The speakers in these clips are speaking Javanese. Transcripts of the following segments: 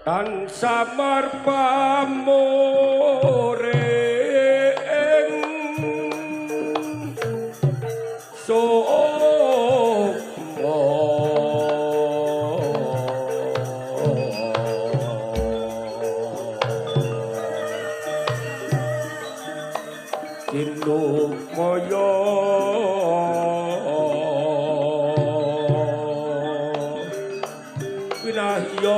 tan samar pamore Moyo winahyo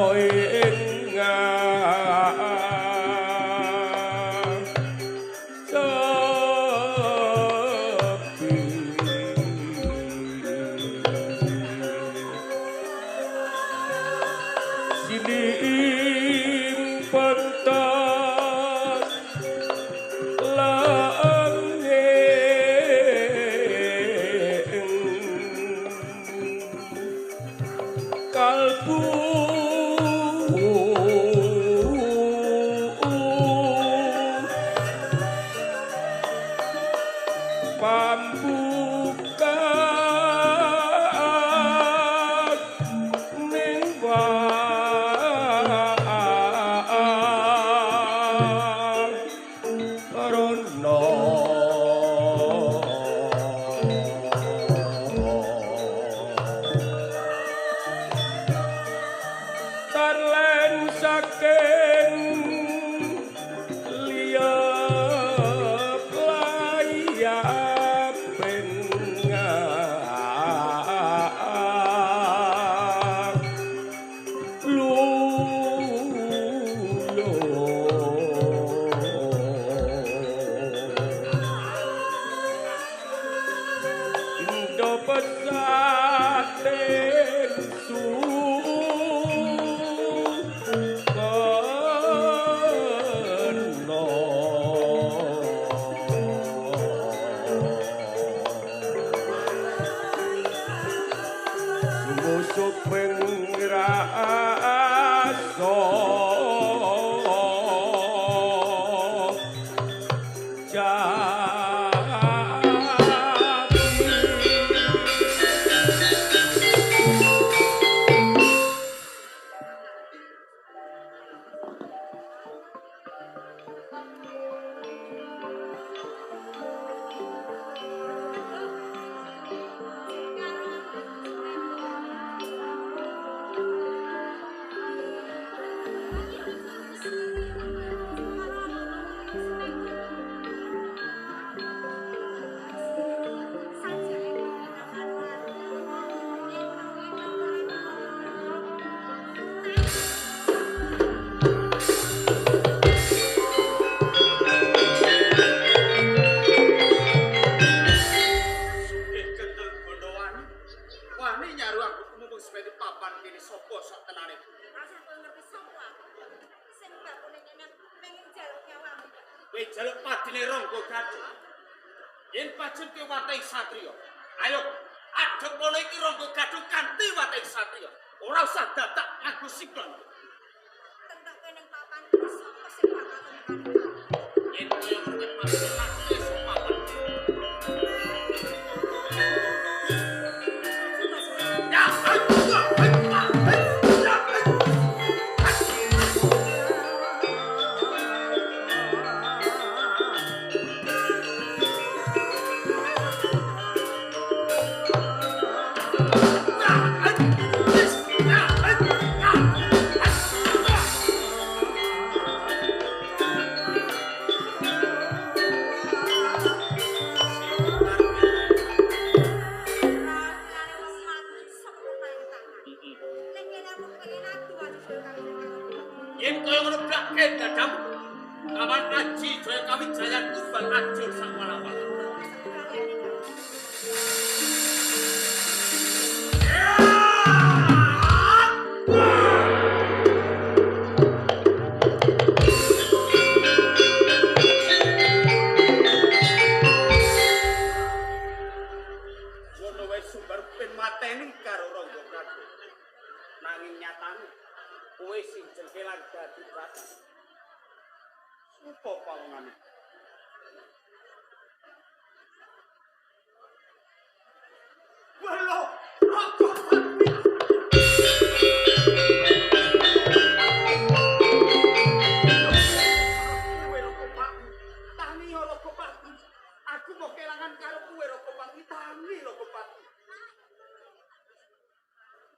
kelangan karo kowe Rokopati tangi Rokopati.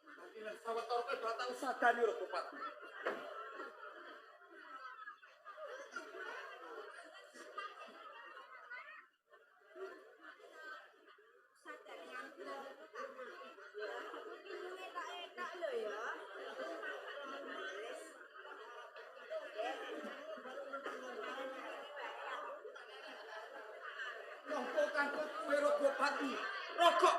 Nanti nek sawetara kowe bakal sadani Rokopati. Rokok kanggo kowe Rokopati. Rokok.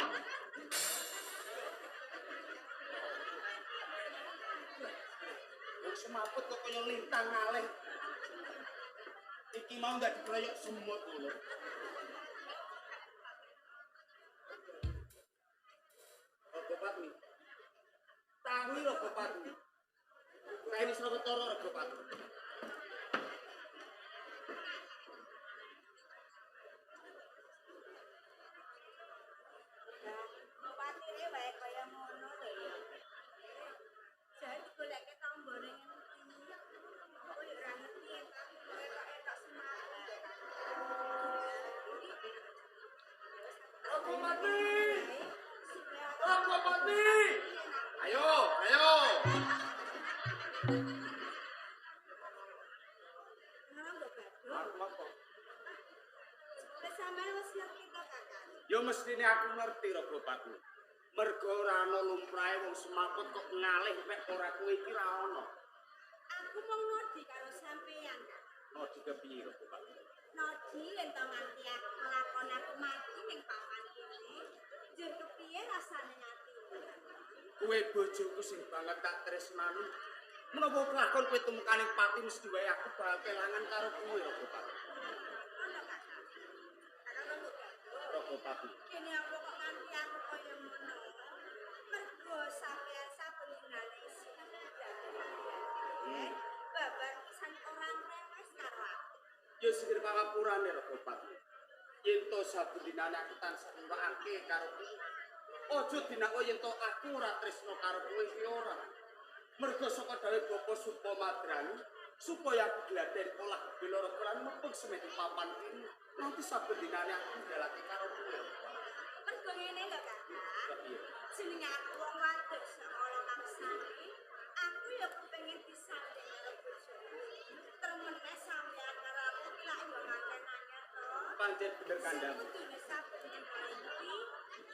Wong semaput kok kaya lintang ngalih. Iki mau ndak dikeroyok semut ngono. Rokopati. Tangi Rokopati. Kae wis sawetara Rokopati. Rokopati! Ayo, ayo. Yo mestine aku ngerti Rokopati. Mergo ora ana lumrahe wong semaput kok ngalih mek ora kowe iki ra ono. Aku mau ngodi karo sampeyan, Kak. Nodi kepiye Rokopati? Nodi yen to nganti aku nglakoni aku mati ning papan kene. Jur kepiye rasane atimu? Kowe bojoku sing banget tak tresnani. Menapa kelakon kowe tumekaning pati mesti wae aku bakal kelangan karo kowe Rokopati. Ono, Kak. Kakak nunggu, Kak. Rokopati. Kene apa kok nganti aku kaya ngono? Mergo sampeyan saben dinane babar pisan orang remes karo aku. Yo sikir pangapurane Rokopati. Yen to saben dinane aku tansah nurakake karo kowe. Aja dinako yen to aku ora tresno karo kowe iki ora. Mergo saka dawuh Bapa Supa Madrani supaya aku gladen olah bela rokolan mepung semedi papan ini. Nanti saben dinane aku ndalake karo kowe. Mergo ngene lho, Kak. Jenenge aku wong wadon sekolah maksane, aku ya kepengin disanding karo bojoku. Termeneh sampeyan karo aku lak yo ngaken anyar to. Pancen bener kandhang. Kudune saben iki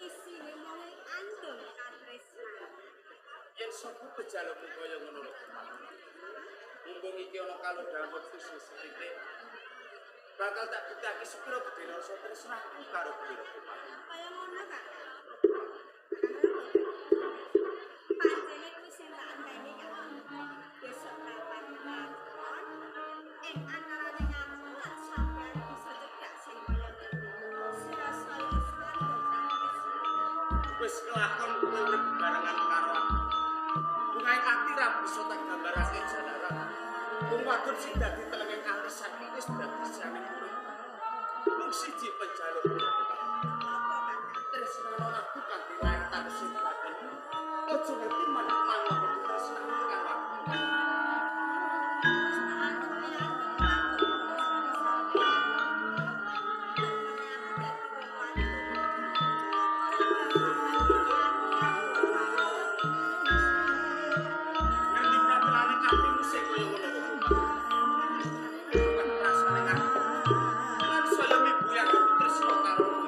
isine mung andum katresnan. Yen sapa pejalukmu kaya ngono lho. Mumpung iki ana kalih dawet khusus sithik. Bakal tak bukti sepiro bedene rasa tresnaku karo kowe. Kaya ngono, Kak. Pancene kuwi sing tak enteni, Kak. Besok kapan lakon antarane ngaku lan sampeyan bisa cedhak sing kaya ngene. Sira-sira Wis kelakon kowe urip barengan karo aku. Bungae ati ra bisa tak gambarake jalaran. Wong wadon sing dadi telenging ati saiki wis dadi jane kowe. Mung siji penjalukku. Tresnano aku kanthi lair tak sing badan. Ojo ngerti manut-manut tresnano karo aku. Ngerti pratelane atimu sing kaya ngono kok. Bukan rasane aku. Lan saya mibu yang tresno karo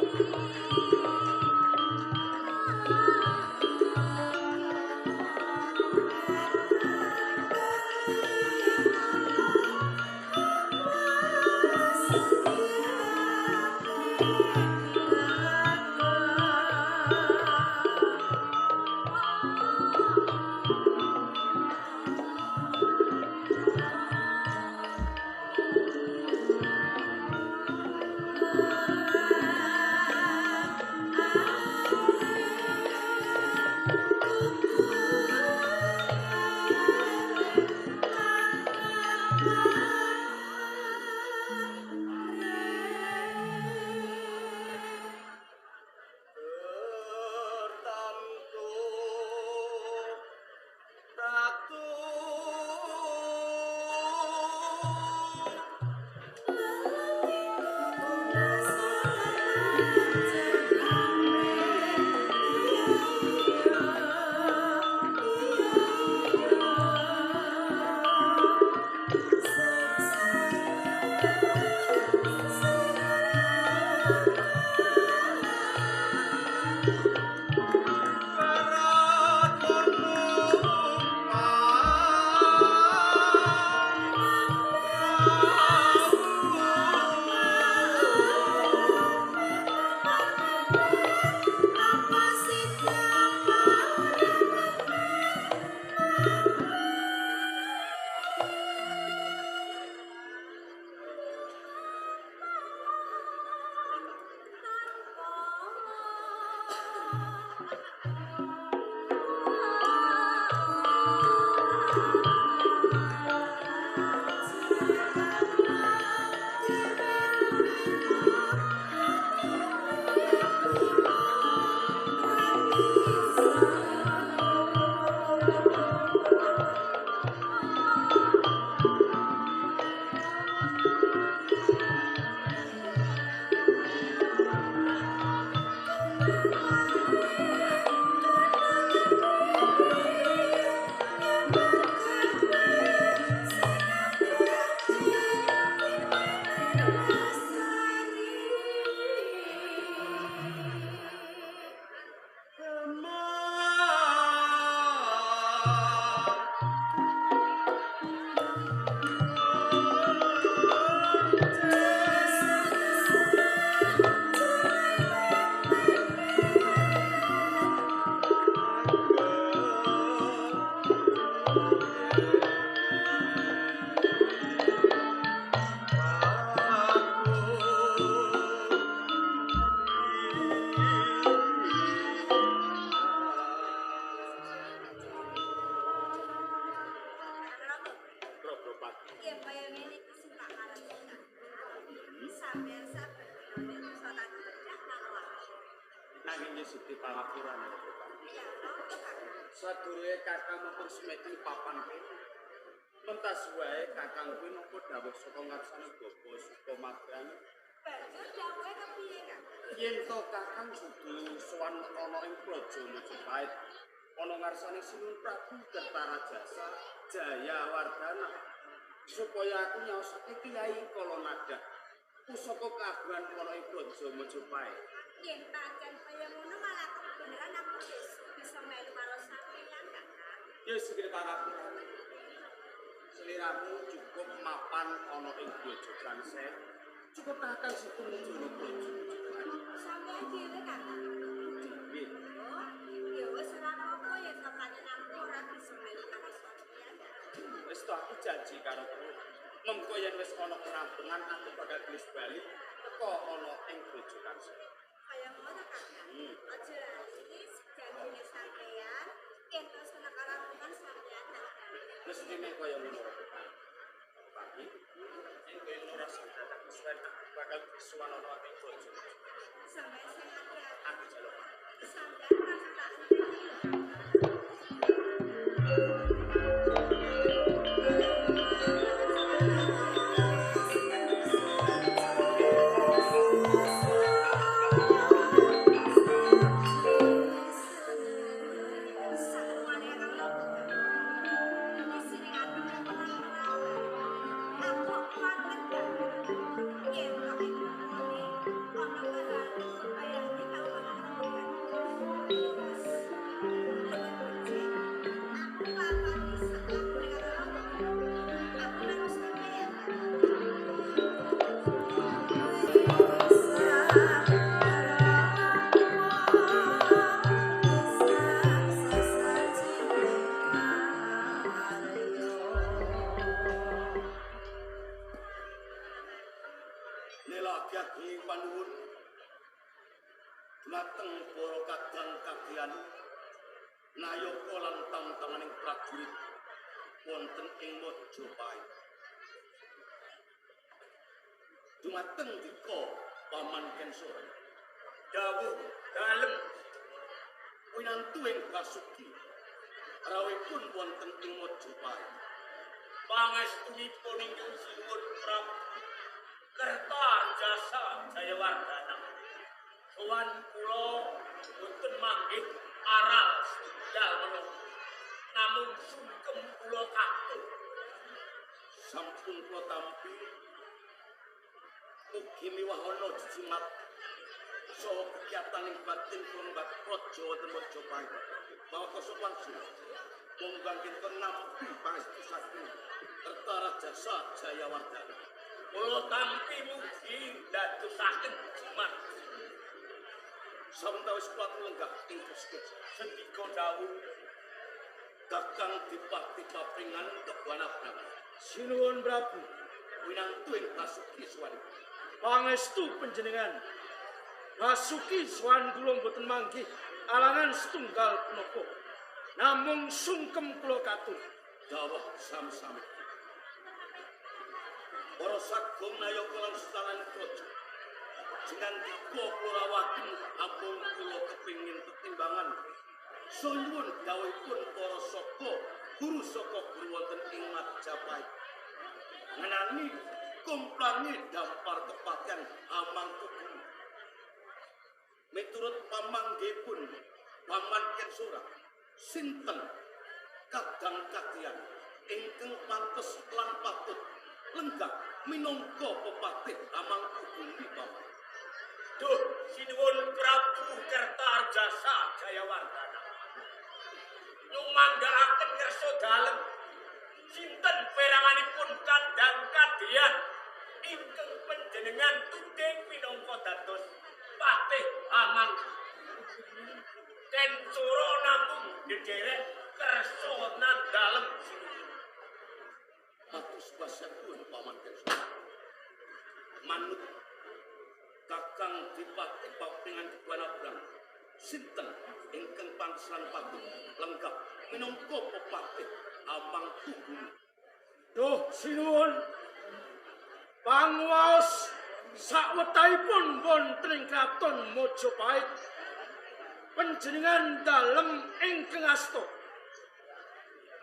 Tertamtu ratu Ya kaya ngene iki sing tak marani. Sampeyan saben dinane bisa tak kerja nang wae. nanging nyusuti pangapurane. Ya, apa Kakang? Sadurunge Kakang mung semeti papan kene. Mentas wae Kakang kuwi nampa dawuh saka ngarsane Bapa Sukamagani. Banjur dawuhe kepiye, Kang? Yen to Kakang kudu sowan ana ing Praja Majapahit ana ngarsane Sinun Prabu Kertarajasa Jayawardhana supaya aku nyaosake Kyai Kalonada pusaka kagungan ana ing Praja Majapahit. Yen pancen kaya ngono malah kebeneran aku bisa melu karo sampeyan, Kakang. Ya sikile pangapurane. Seliramu cukup mapan ana ing grojogan Sen. Cukup Kakang setuju ning Praja Majapahit. Sampeyan dhewe, Kakang. Nggih. Oh, ya wis ora apa-apa yen kepancen aku ora bisa melu karo sampeyan. Wis to aku janji karo kowe. Mengko yen wis ana penampungan aku bakal tulis bali teko ana ing grojogan Sen. Kaya ngono, Kakang. Aja lali janjine sampeyan yen terus kena karampungan sampeyan tak bali. Wis dene kaya ngono. Tapi yen kowe ora sadar aku suwen bakal disuwan ana ing grojogan. Sampeyan sehat ya. Aku jaluk. Sampeyan rasa tak sendiri lho. Aku Nela gaging panuwun dumateng para kadang kagian nayaka lan tamtamaning prajurit wonten ing Mojopahit. Dumateng dika Paman Kensora dawuh dalem winantu ing Basuki rawuhipun wonten ing Mojopahit. Pangestunipun inggih sinuwun Prabu Kertajasa Jayawardhana. Sowan kula boten manggih aral setunggal menapa. Namung sungkem kula katut. Sampun kula tampi mugi miwahana jimat saha kegiyataning batin purungat praja wonten Mojopahit. Bawa sopan sih. Monggo kinten nampi pangestu saking Kertajasa Jayawardhana. Kula tampi mugi dadosaken jimat. Sawetawis kuat lenggah ing Gusti sendika dawuh Kakang Dipati papringan kebanabang. Sinuwun Prabu, winantu ing Basuki Swan. pangestu panjenengan. Basuki Swan kula boten manggih alangan setunggal punapa. Namung sungkem kula katut. Dawuh sam-sam. Para sagong nayaka lan setalan praja. Jenengan dika kula waken ampun kula kepingin tetimbangan. Sunyuwun dawuhipun para saka guru wonten ing Majapahit. Ngenani kumplangi dampar kepatian Amangkubumi. Miturut pamanggihipun Paman Kensora, sinten kadang kadian ingkang pantes lan patut lenggah minangka pepatih Amangkubumi Paman. Duh, sinuwun Prabu Kertajasa Jayawardhana. Nyumanggaaken ngersa dalem sinten peranganipun kadang kadian ingkang panjenengan tuding minangka dados patih Amangkubumi. Kensora namung dederek kersa nan dalem sinuwun. Atus basapun Paman Kensora. Manut Kakang Dipati papringan kebanabang. Sinten ingkang pantes lan patut lenggah minangka pepatih Amangkubumi. Duh sinuwun, panguwaos sawetahipun wonten ing Kraton Mojopahit. Panjenengan dalem ingkang asta.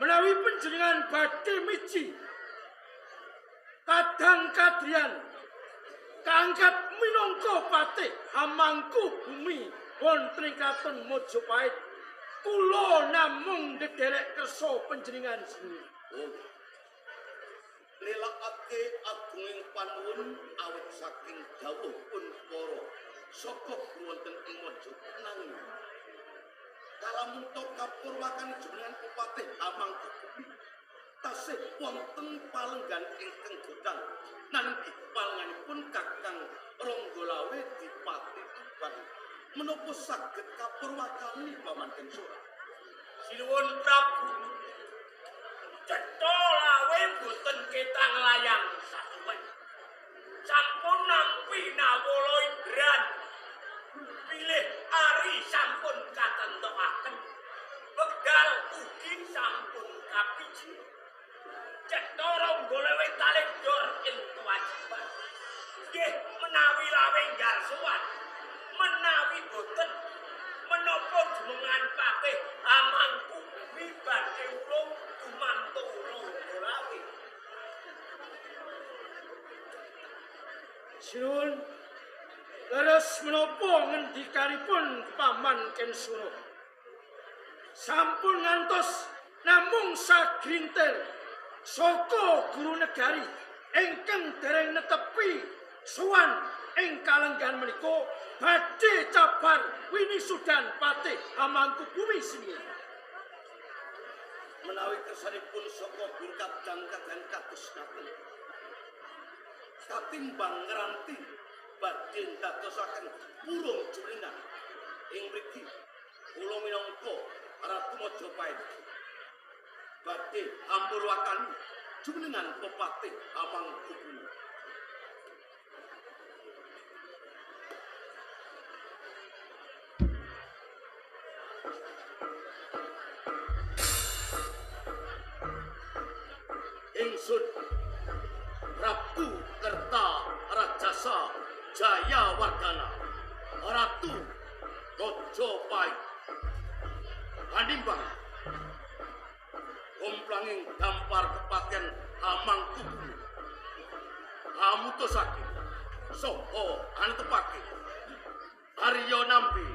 Menawi panjenengan badhe miji kadang kadrian kaangkat minangka patih Amangkubumi wonten ing Kraton Mojopahit, kula namung ndederek kersa panjenengan sinuwun. Oh. Nélakake agunging panuwun awit saking dawuhipun para saka wonten ing Mojopahit nanging kalamun to kapurwakan jenengan pepatih Amangkubumi tasih wonten palenggan ingkang godang nanging palenganipun Kakang Ronggolawe Dipati Tuban menapa saged kapurwakani Paman Kensora. Sinuwun Prabu, cetha lawe boten ketang layang sasuwen. Sampun nampi nawala ibran. Pilih ari sampun katentokaken. Wekdal ugi sampun kapiji. Cetha Ronggolawe talendor ing kewajiban. Nggih menawi lawe garsuwan, menawi boten menapa jumengan patih Amangkubumi badhe ulung dumantung Ronggolawe. Sinuwun, leres menapa ngendikanipun Paman Kensora. Sampun ngantos namung sagrintir saka guru negari ingkang dereng netepi sowan ing kalenggan menika badhe kabar winisudan patih Hamangkubumi Sinuwun. Menawi kersanipun saka burkat dan kados ngaten. Katimbang ngranti badhe ndadosaken burung jumenengan ing mriki kula minangka Ratu Majapahit badhe ampuraken jumenengan pepatih Hamangkubumi. Ingsun Prabu Kerta Rajasa Jayawardhana Ratu Majapahit Hanimbang komplanging dampar kepatian Hamangkubumi hamutosake saha anetepake Arya Nambi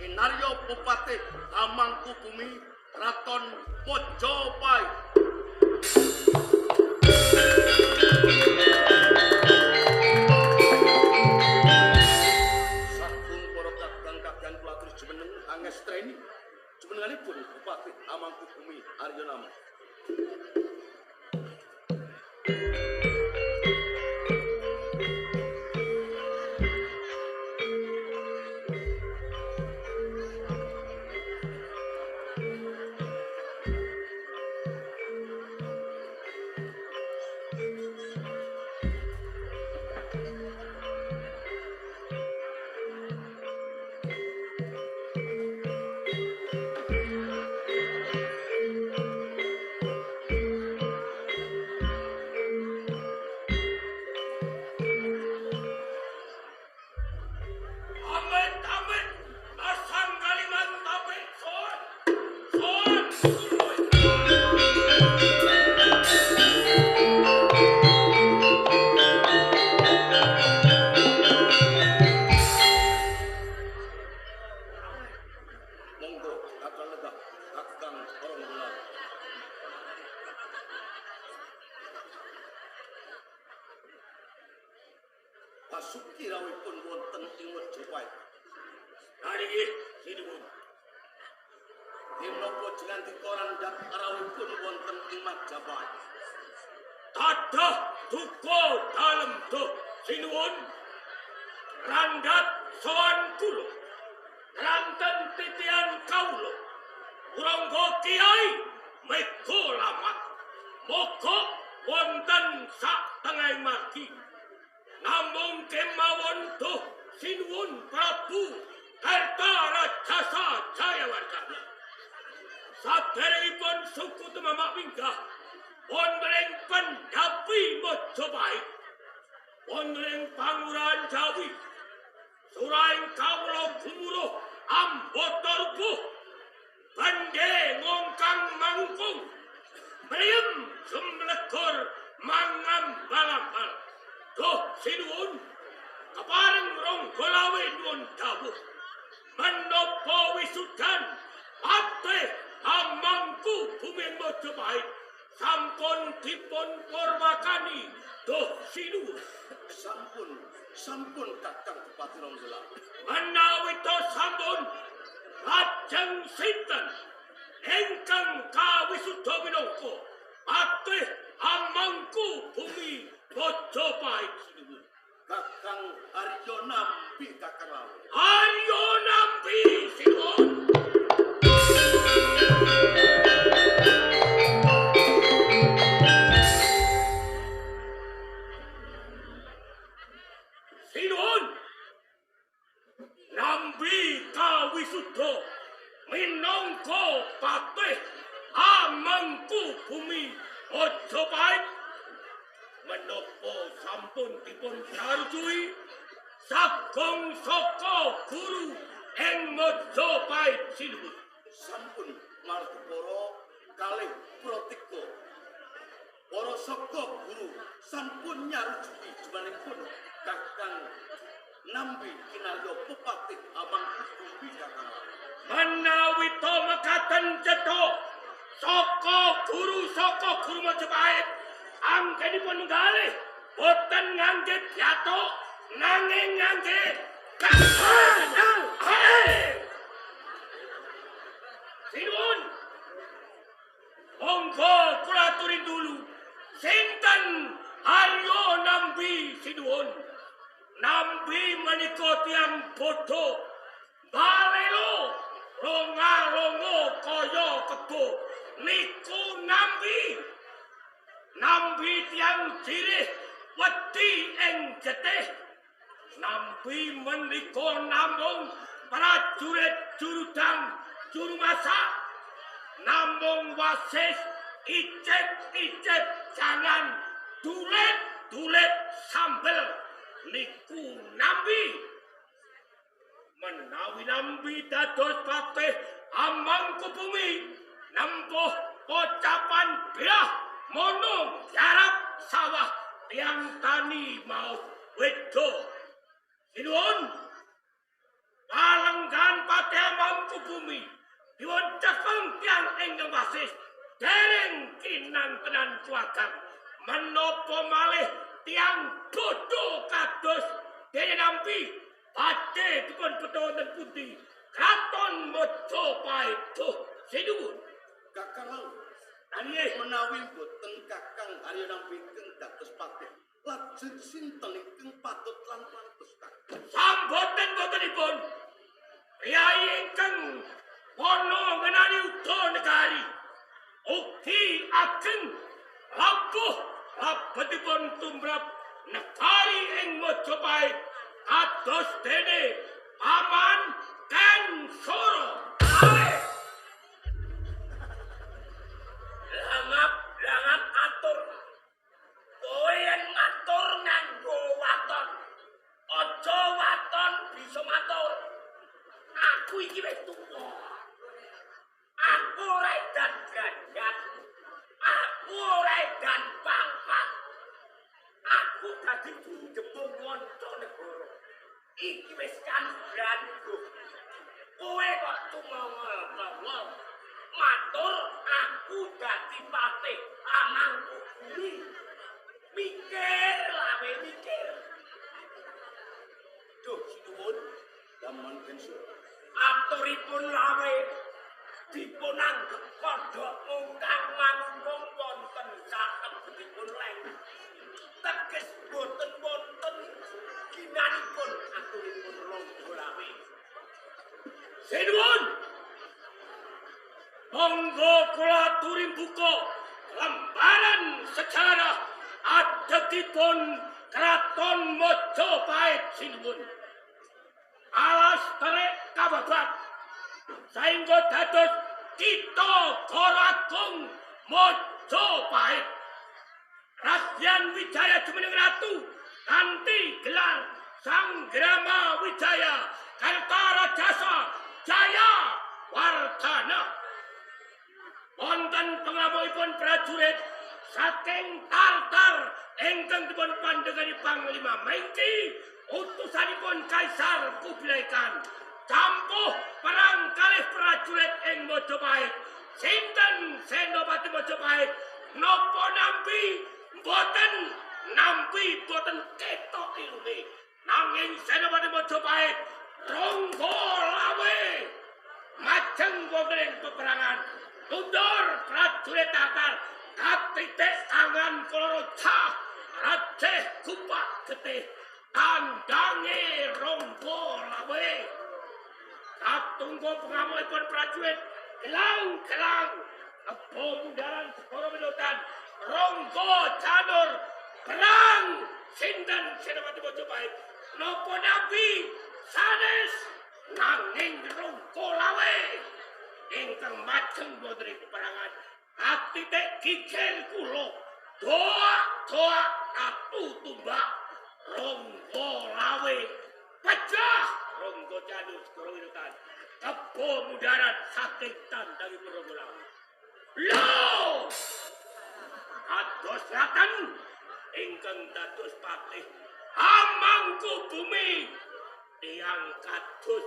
kinarya Bupati Hamangkubumi Raton Majapahit. Sampun para kadang-kadang pelatur jumeneng angestreni jumenenganipun Bupati Hamangkubumi Arya Nambi. Basuki rawuhipun wonten ing Majapahit. Nggih, Sinuwun. Menapa jenandika randhap rawuhipun wonten ing Majapahit? Tadah duka dalem duh Sinuwun. Randhat sowan kula. Ranten titian kawula. Urangga Kiai Mega Lamat. Moga wonten sak tengahing margi. Namung kemawon duh Sinuwun Prabu Kerta Rajasa Jayawardhana. Saderengipun suku Temamak Minggah wonten Pendapi Majapahit, wonten Pangurahan Jawi, suraing kawula gumuruh ambata rubuh, bandhe ngongkang mangkung, mriyem sumlegur mangambal-ambal. Duh Sinuwun, kepareng ronggolawe nyuwun dawuh, menapa wisudan patih Hamangkubumi Majapahit sampun dipun purwakani duh Sinuwun. Sampun Kakang Bupati Ronggolawe. Menawi to sampun lajeng sinten ingkang kawisuda minangka patih Hamangkubumi Majapahit Sinuwun. Kakang Arya Nambi Kakang rawuh. Arya Nambi Sinuwun. Sinuwun, Nambi kawisuda minangka patih Hamangkubumi Majapahit. Menapa sampun dipun sarujui sagung saka guru ing Majapahit Sinuwun. Sampun martepara kalih pratika. Para saka guru sampun nyarujuki jumenengipun Kakang Nambi kinarya Bupati Hamangkubumi Kakang. Menawi to mekaten cetha saka guru Majapahit anggenipun ngalih boten ngangge piatuk nanging ngangge Sopo niku nambi. Nambi tiang jirih wedi ing getih. Nambi menika namung prajurit jurudang juru masak. Namung wasis icip-icip jangan dulet-dulet sambel niku nambi. Menawi nambi dados patih Amangkubumi nempuh pocapan birah monong garap sawah tiang tani mau wedo. Sinuwun palenggan patih Amangkubumi diwon cekeng tiang ingkang wasis dereng kinantenan kuagang menapa malih tiang bodoh kados dene nampi badhe dipun beto wonten pundi Kraton Majapahit sinuwun. Kakang Nggih menawi boten Kakang Arya Nambingkeng dados patih lajeng sinten ingkang patut lan pantes Kakang? samboten botenipun priyayi ingkang wana ngenani uda negari ugi ageng labuh labetipun tumrap negari ing Majapahit kados dene Paman Ken Soro. Langap atur. Kowe yen matur nganggo waton. Aja waton bisa matur. Aku iki wis tuwa. Aku ora edan gandhat. Aku ora edan pangkat. Aku dadi juru jebul manca negara. Iki wis kanugrahanku. Kowe kok tumongol-mongol. Matur aku dadi patih Amangkubumi. Mikir lawe mikir. Duh sinuwun Paman Ken Soro. Aturipun lawe dipun anggep padha ingkang manunggung wonten sakebetipun leng. Teges boten wonten ginanipun aturipun ronggo lawe. Sinuwun monggo kula aturi buka lembaran sejarah adetipun Kraton Majapahit sinuwun. Alas terek kababat saengga dados Kita Goro Agung Majapahit. Radyan Wijaya jumeneng ratu kanthi gelar Sang Grama Wijaya Kartarajasa Jaya Wardhana. Wonten pengamuipun prajurit saking Tartar ingkang dipun pandhegani Panglima Meiji utusanipun Kaisar Kublai Khan. Campuh perang kalih prajurit ing Majapahit. Sinten Senopati Majapahit napa nampi boten ketok ilune. Nanging Senopati Majapahit ronggo lawe majeng wonten peperangan. Mundur prajurit Tatar katitik tangan kaloro cah rajeh kupak getih tandange ronggo lawe. Katunggo pengamuipun prajurit gelang-gelang kemundaran Segara Widotan ronggo janur perang sinten Senopati Majapahit napa nabi sanes nanging ronggo lawe ingkang majeng wonten ing peperangan katitik gigil kula doa aku tumbak ronggo lawe pecah ronggo janur Segara Widotan kebo mudarat saking tandangipun ronggo lawe. Lho kados raten ingkang dados patih Amangkubumi tiyang kados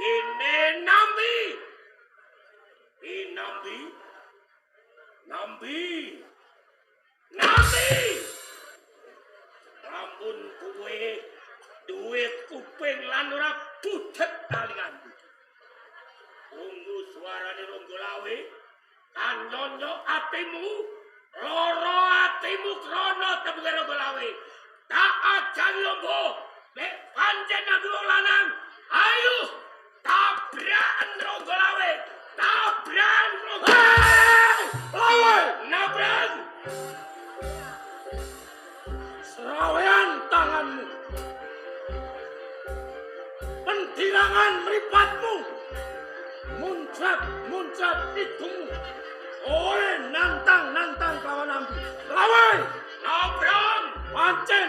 dene Nambi lamun kowe duwe kuping lan ora budhet talingan ungu suarane ronggo lawe kanyonyo atimu loro atimu krana tembung ronggo lawe tak ajan lombo nek pancen nabi wong lanang ayo tabrakan ronggo lawe tabrakan ronggo muncrat itungmu. Oleh nantang kawan nampi. Lawe, Nabrang, pancen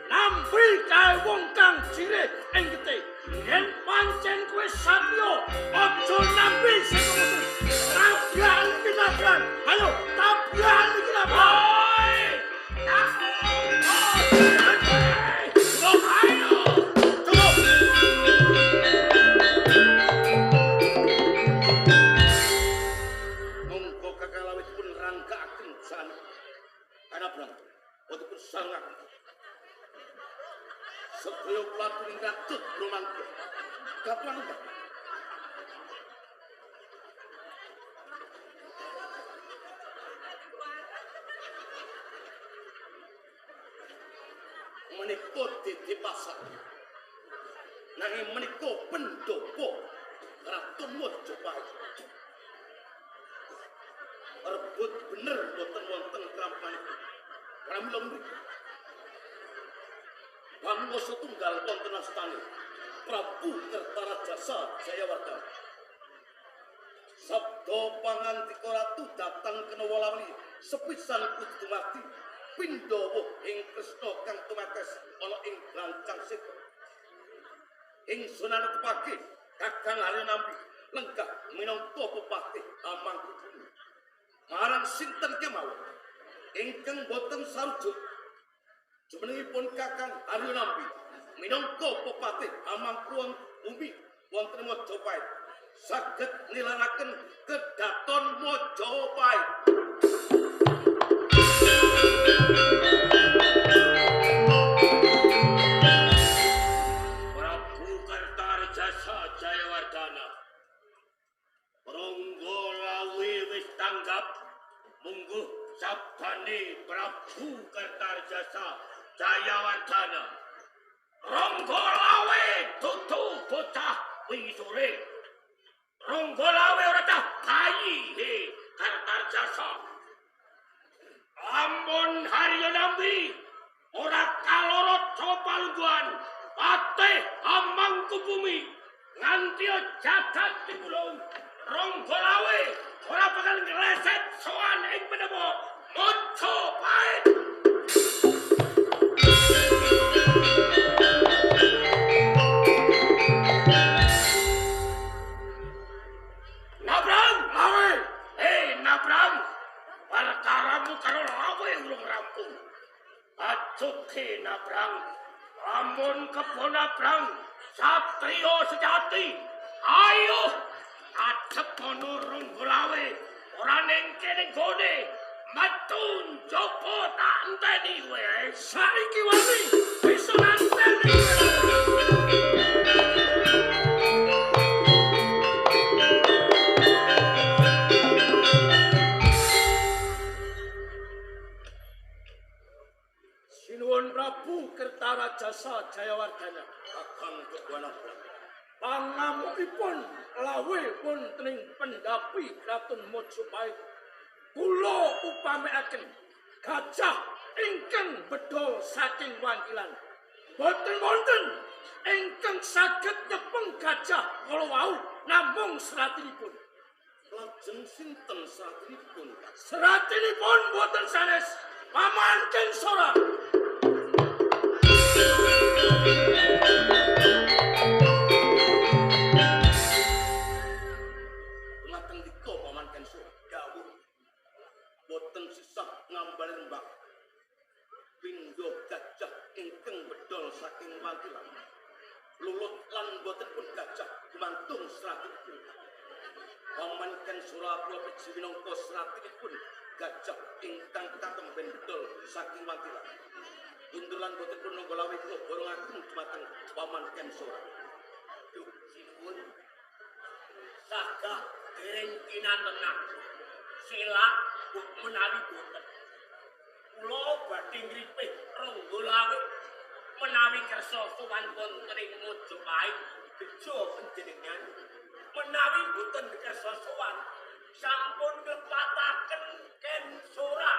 nampi kae wong kang jireh ing getih. Yen pancen kowe satya, aja nampi sing ngono. Tabrakan kinabran. Ayo, tabrakan kinabran. oi, tak, ayo, Cukup. Monggo kakalawit pun rangkaaken sana. Kanabrang, untuk sangat. Sedaya patu ing ratut rumangga. Kapan enggak? Menika di pasar. Nanging menika pendopo Ratu Mojopahit. Rebut bener boten wonten krampanipun. Pramila mriki. Pangwasa tunggal wonten astane Prabu Kertarajasa Jayawardhana. Sabda pangandika ratu datang kena walawali sepisan kudu dumadi Pindawa ing Kresna kang tumates ana ing Brancang Seta. Ing sunana tepake Kakang Arya Nampi lenggah minangka pepatih Amangkubumi. Marang sinten kemawon ingkang boten sarujuk jumenengipun Kakang Arya Nampi minangka pepatih Amangkubumi wonten Mojopahit saged nilaraken kedaton Mojopahit. Prabu Kertarajasa Jayawardhana. Ronggolawe wis tanggap mungguh sabdane Prabu Kertarajasa Jayawardhana. Ronggolawe dudu bocah wisure. Ronggolawe ora cah bayi Kertarajasa. Ampun Harya Nampi ora kalorot sopalungguhan patih Amangkubumi nganti jagat digulung Ronggolawe ora bakal ngreset sowan ing Pendopo Mojopahit. Nabrang, Lawe, Nabrang, perkaramu karo lawe urung rampung. Ajuke Nabrang, lamun kebon Nabrang, satriya sejati. Ayo, adep ana Ronggolawe, ora ning kene gone. Metu njaba tak enteni kowe. saiki wani bisa nanteni. Sinuwun Prabu Kertarajasa Jayawardhana. Kakang Kedwana Pangamukipun lawe wonten ing pendapi Kraton Mojopahit. Kula upamekaken gajah ingkang bedol saking Wangkilan. Boten wonten ingkang saged nyepeng gajah kala wau namung seratinipun. lajeng sinten satripun? Seratinipun boten sanes Paman Kensora. Dumateng dika Paman Kensora dawuh boten sisah ngambali rembak pindha gajah ingkang bedol saking Wangkilan. Lulut lan boten pun gajah gumantung seratinipun. Paman Kensora kula pejih minangka seratinipun gajah ingkang katemben bedol saking Wangkilan. Undulan boten pun Ronggolawe kula borongaken dumateng Paman Kensora. Duh, sipun Sagah dereng kinantenan. Sila menawi boten. Kula badhe ngripih Ronggolawe menawi kersa sowan wonten ing Mojopahit bejo panjenengan. Menawi boten kersa sowan sampun kepataken Kensora.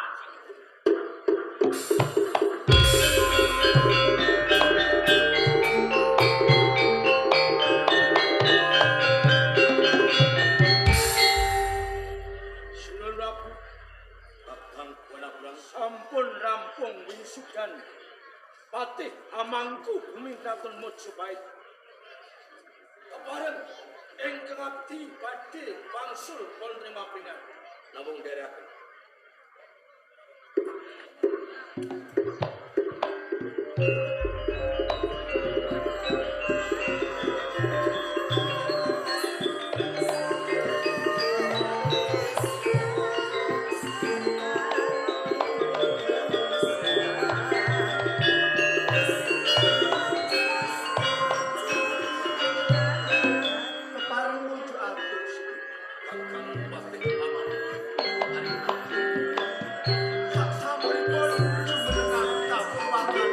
Kanjeng abdi badhe wangsul pun terima pringat. Namung dherekaken. Kepareng nuju atus. Kakang patih aman. Arina. Saksampun jumenengah kapulangan.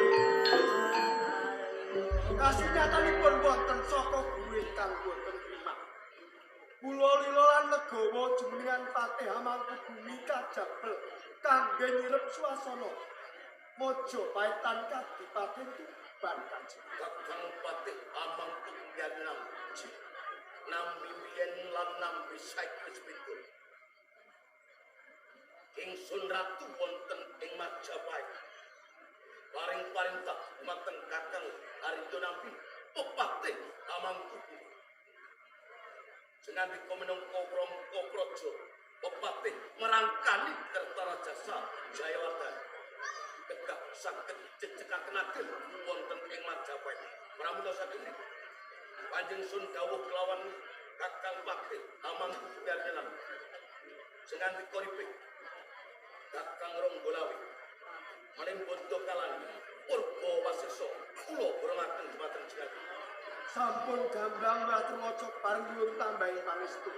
Kasinyatanipun wonten saka guru ingkang boten primak. Kula lila lan legawa jumenengan patih Hamangkubumi kajabel kangge nyirep swasana. Mojo paitan kadipaten tuban Kanjeng. Kakang patih amang pengyan namji. Nambi biyen lan nambi saiki sepitul. Ingsun ratu wonten ing Majapahit. Paring tak dumateng kakang Arido Nambi pepatih Hamangkubumi. Senandika minangka Prangka Praja pepatih merangkani Kertarajasa Jayawardhana. Tegak saged jejekaken ageng wonten ing Majapahit. Pramila saking Kanjeng Sun dawuh kelawan kakang patih Hamangkubumi Arjuna. Senandika ripik kakang Ronggolawe maning bondo kalani purba wasesa kula hormaten dumateng jenengan. Sampun gambang matur maca paring nyuwun tambahi pangestu.